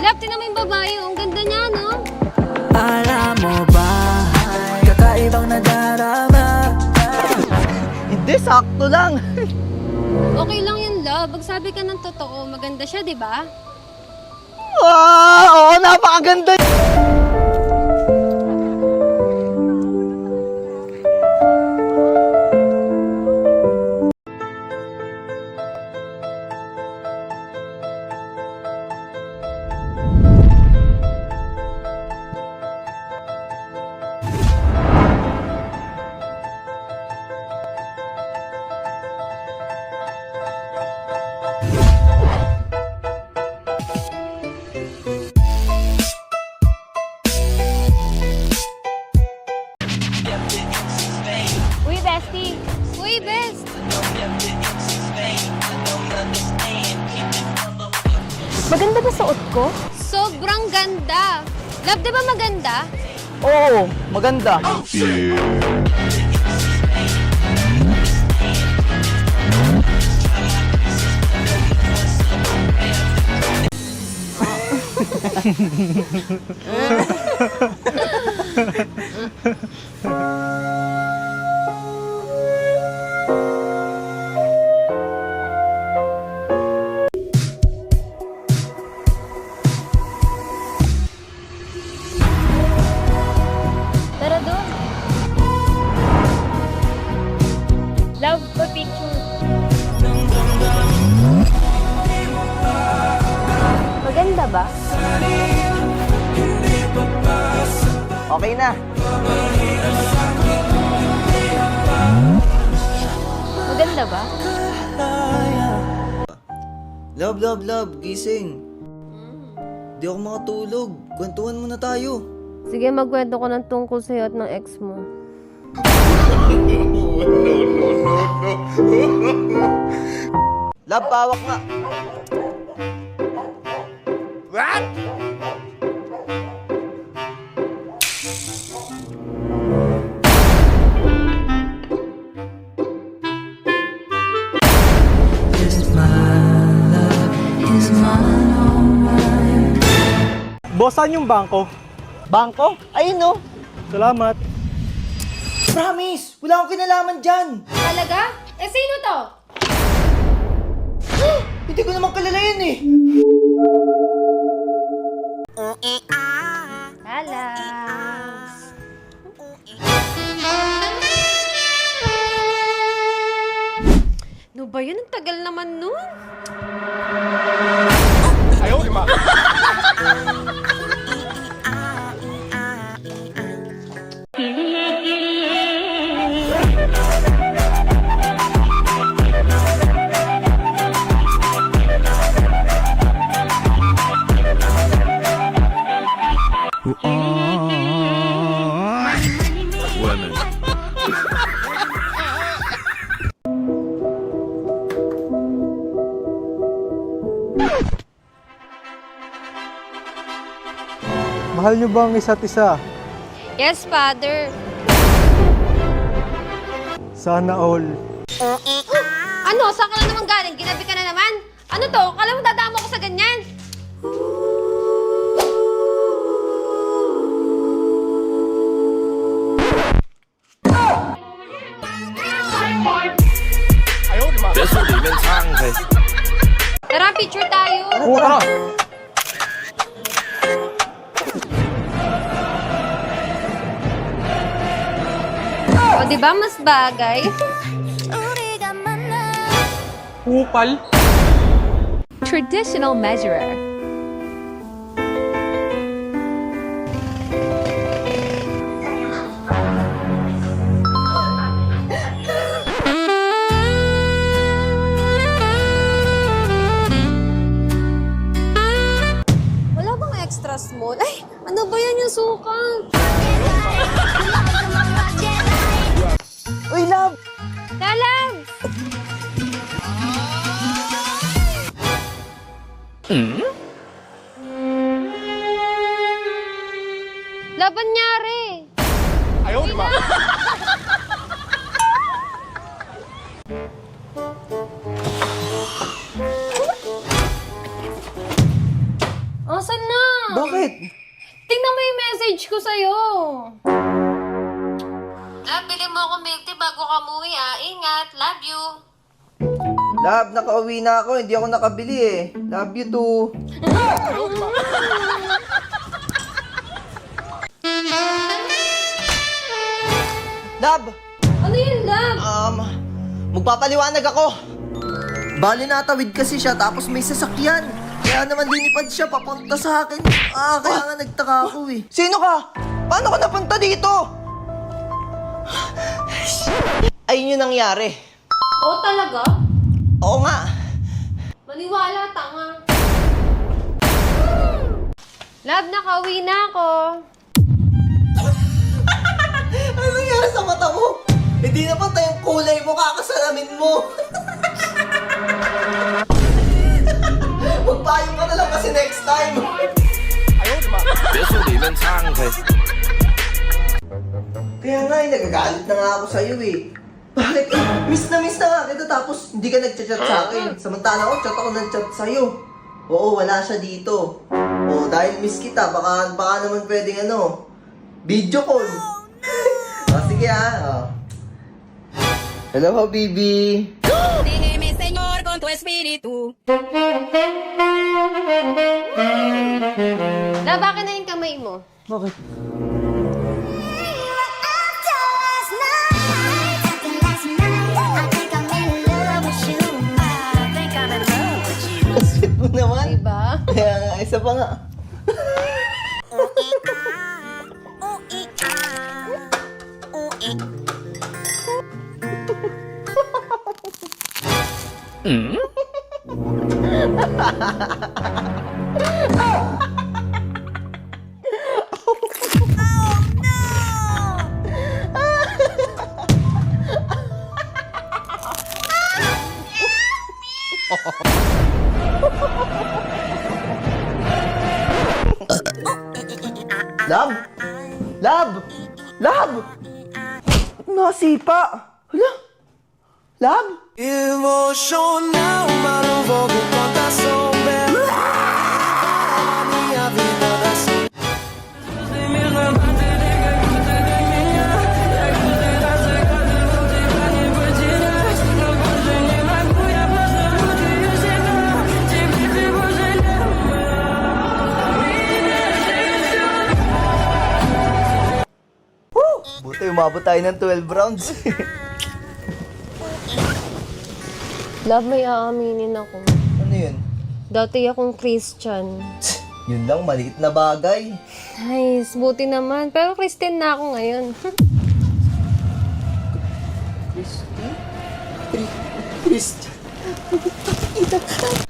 Love, tinan mo yung babae. Ang ganda niya, no? Alam mo ba, kakaibang nadarama. Hindi, sakto lang. Okay lang yun, love. Magsabi ka ng totoo. Maganda siya, di ba? Oo, napakaganda. Uy, bestie. Uy, best. Maganda ba suot ko? Sobrang ganda. Love, di ba maganda? Oo, maganda. Tara doon. Love, pa-picture. Maganda ba? Okay na. Maganda ba? Love, gising. Di ako makatulog. Kwentuhan muna tayo. Sige, magkwento ko ng tungkol sa'yo at ng ex mo. Love, pawak nga. Boss, saan yung bangko? Bangko? Ayun no. Salamat. Promise! Wala akong kinalaman dyan! Talaga? Eh, sino to? Hindi ko naman kilala yun eh! Alex. No ba yun? Ang tagal naman nun. Mahal niyo ba ang isa't isa? Yes, father. Sana all. Ano? Saan ka na naman galing? Ginabi ka na naman? Ano to? Kala mo dadamo ko sa ganyan? Tara, picture tayo. Tara! O, di ba mas bagay? Upal? Traditional measurer. Wala bang extra small? Ay, ano ba yan yung sukat? Uy, love! Lalag! Laban nyari. Ayaw, di ba? Asan na? Bakit? Tingnan mo yung message ko sa'yo. Love, bili mo ako milk tea bago ka umuwi ah. Ingat. Love you. Love, nakauwi na ako. Hindi ako nakabili eh. Love you too. Love! Ano yun, love? Magpapaliwanag ako. Bali natawid kasi siya tapos may sasakyan. Kaya naman linipad siya papunta sa akin. Kaya nga nagtaka ako eh. Sino ka? Paano ka napunta dito? Ayun yung nangyari. Oo talaga? Oo nga. Maniwala, tanga. Love, nakauwi na ako. Ano nangyari sa mata mo? Hindi na pa tayong kulay mo, kakasalamin mo. Magpayong ka na lang kasi next time. 别墅理论唱可以。 Kaya nga, nagagalit na nga ako sa'yo eh. Bakit? Miss na nga kita tapos hindi ka nagchat-chat sa akin. Samantala ako, chat ako ng chat sa'yo. Oo, wala siya dito. Oo, dahil miss kita, baka naman pwedeng video call. Sige Hello, baby. Sígueme, Señor, con tu espíritu. Love, akin na yung kamay mo. Bakit? Sweet mo naman. Diba? Kaya nga, isa pa nga. Love! Love! Love! Nasipa! Hala? Love? Emocional, mas não vou com conta sombra. A minha vida vai ser. Buti umabot tayo ng 12 rounds. Love, may aaminin ako. Ano yun? Dati akong Christian. Yun lang, maliit na bagay. Nice, buti naman. Pero Christian na ako ngayon. Christian.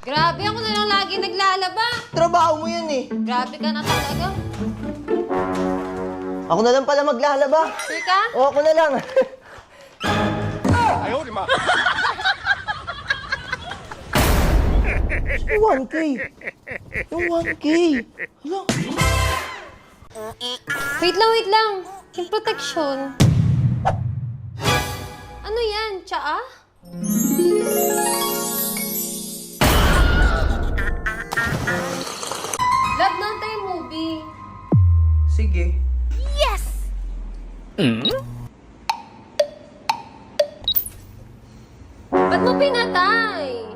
Grabe, ako na lang lagi naglalaba. Trabaho mo yan eh. Grabe ka na talaga. Ako na lang pala maglalaba. Sure ka? O, ako na lang. 哎呦我的妈！ 1K. Yung 1K. Hala. Wait lang. Yung protection. Ano yan? Tsaa? Love, noon tayo movie. Sige. Ba't mo pinatay?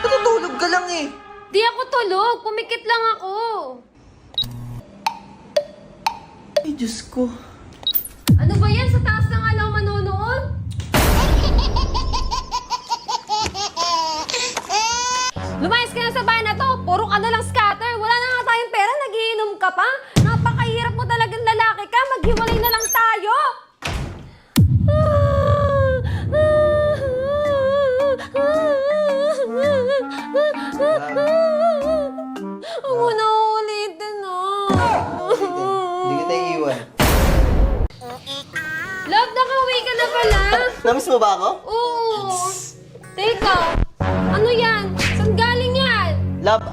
Natutulog ka lang eh. Di ako tulog. Pumikit lang ako. Ay, Diyos ko. Ano ba yan? Sa taas na nga lang manonood? Lumayas ka na sa bahay na to. Puro ka na lang scatter. Wala na nga tayong pera. Nagiinom ka pa. Napakahirap mo talagang lalaki ka. Maghiwalay na lang tayo. Huwag mo na ulitin, Hindi kita iiwan. Love, nakauwi ka na pala. Namiss mo ba ako? Oo. Teka, ano yan? Saan galing yan? Love,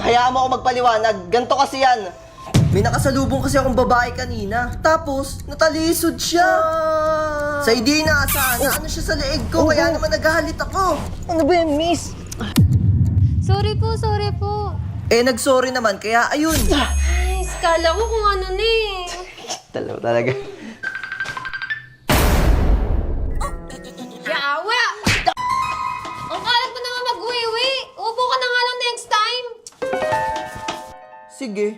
hayaan mo ako magpaliwanag. Ganto kasi yan. May nakasalubong kasi akong babae kanina. Tapos, natalisod siya. Sa hindi inaasahan na ano siya sa leeg ko. Kaya naman nagalit ako. Ano ba yan, miss? Sorry po. Eh, nag-sorry naman, kaya ayun. Ay, skala ko kung ano na eh. Dalawa talaga. Yawa! Ang kalat mo naman mag-uwi-uwi. Upo ka na nga lang next time. Sige.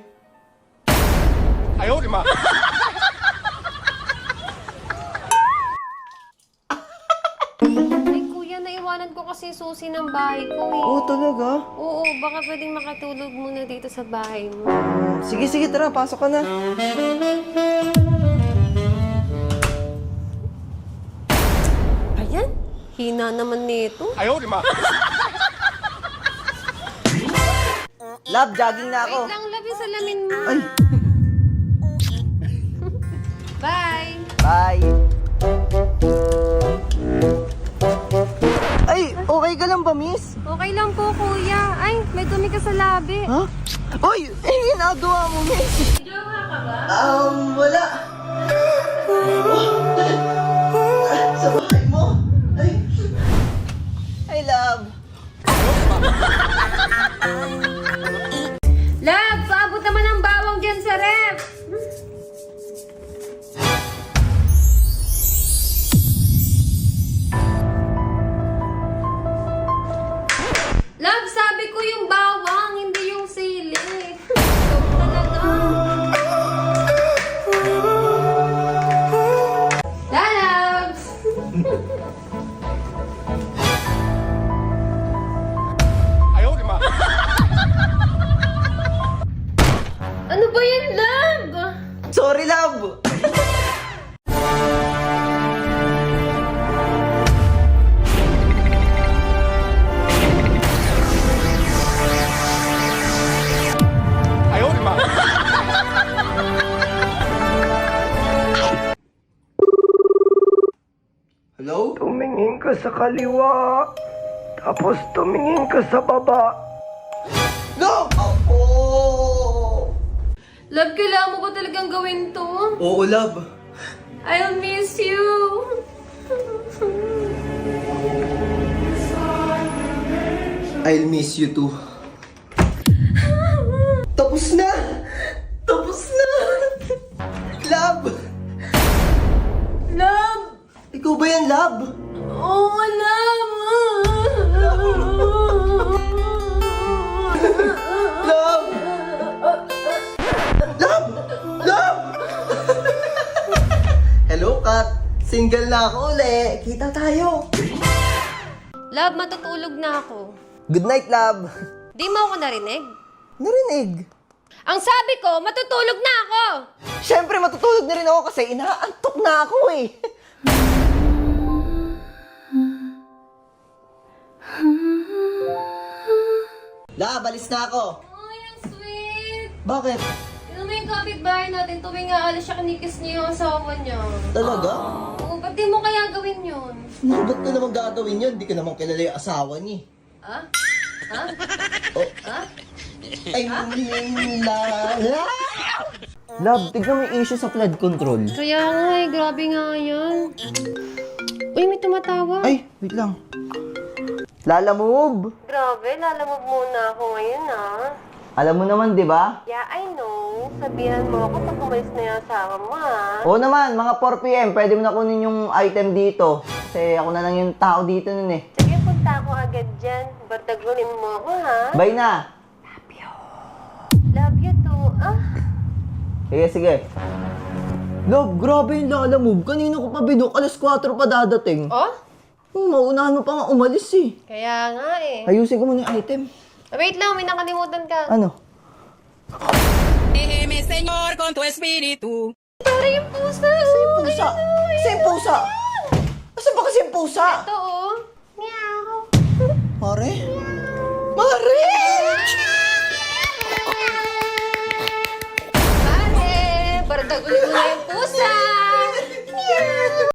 Ay, kuya, naiwanan ko kasi yung susi ng bahay ko eh. Oo, talaga? Oo, baka pwedeng makatulog muna dito sa bahay mo. Sige, tara, pasok ka na. Ayan, hina naman nito. Love, jogging na ako. Wait lang, love yung salamin mo. Ay. Bye! Bye. Ay, okay ka lang ba, miss? Okay lang po, kuya. Ay, may dumi ka sa labi. Ha? Uy, ginagawa mo, miss. Jowa ka ba? Wala. Sa bahay mo? Ay, love. Love, paabot naman ang bawang dyan sa ref. Love, sabi ko yung bawang, hindi yung sili. Ikaw talaga. Lalabs! Ano ba yan, love? Sorry, love. Hello? Tumingin ka sa kaliwa. Tapos tumingin ka sa baba. No! Ako! Love, kailangan mo ba talagang gawin to? Oo, love. I'll miss you. I'll miss you too. Tapos na! Tapos na! Love! Love! Ikaw ba yan, love? Oo, love! Love! Love! Love! Hello, Kat. Single na ako uli. Kita tayo. Love, matutulog na ako. Good night, love. Di mo ako narinig? Narinig. Ang sabi ko, matutulog na ako! Siyempre, matutulog na rin ako kasi inaantok na ako eh. Love, alis na ako. Ay, ang sweet! Bakit? Tignan mo yung kapitbahay natin, tuwing nga alis siya, kinikis niya yung asawa niya. Talaga? Oo, ba't di mo kaya gawin yun? No, ba't ko naman gagawin yun? Hindi ko naman kilala yung asawa niya. Ha? Ha? Oh. Ha? Ay, Love, tignan mo yung issue sa flood control. Kaya nga eh, grabe nga yan. Uy, may tumatawa. Ay, wait lang. Lala move. Grabe, lalamog muna ako ngayon ah. Alam mo naman, di ba? Yeah, I know. Sabihan mo ako pag umalis na yung asawa mo ah. Oo naman, mga 4 p.m. Pwede mo na kunin yung item dito. Kasi ako na lang yung tao dito nun eh. Sige, punta ako agad dyan. Bardagunin mo ako ha. Bye na. Love you too. Ah, Sige, sige. Love, grabe yung Lala move. Kanina ko pa binok. Alas 4 pa dadating. oh? Maunahan mo pa nga umalis eh. Kaya nga eh. Ayusin ko muna yung item. Wait lang, may nakalimutan ka. Ano? Déjeme, Señor, con tu espíritu. Para yung pusa. Pusa! Kasi yung pusa! Asan ba kasi yung pusa? Ito oh. Meow. Pare?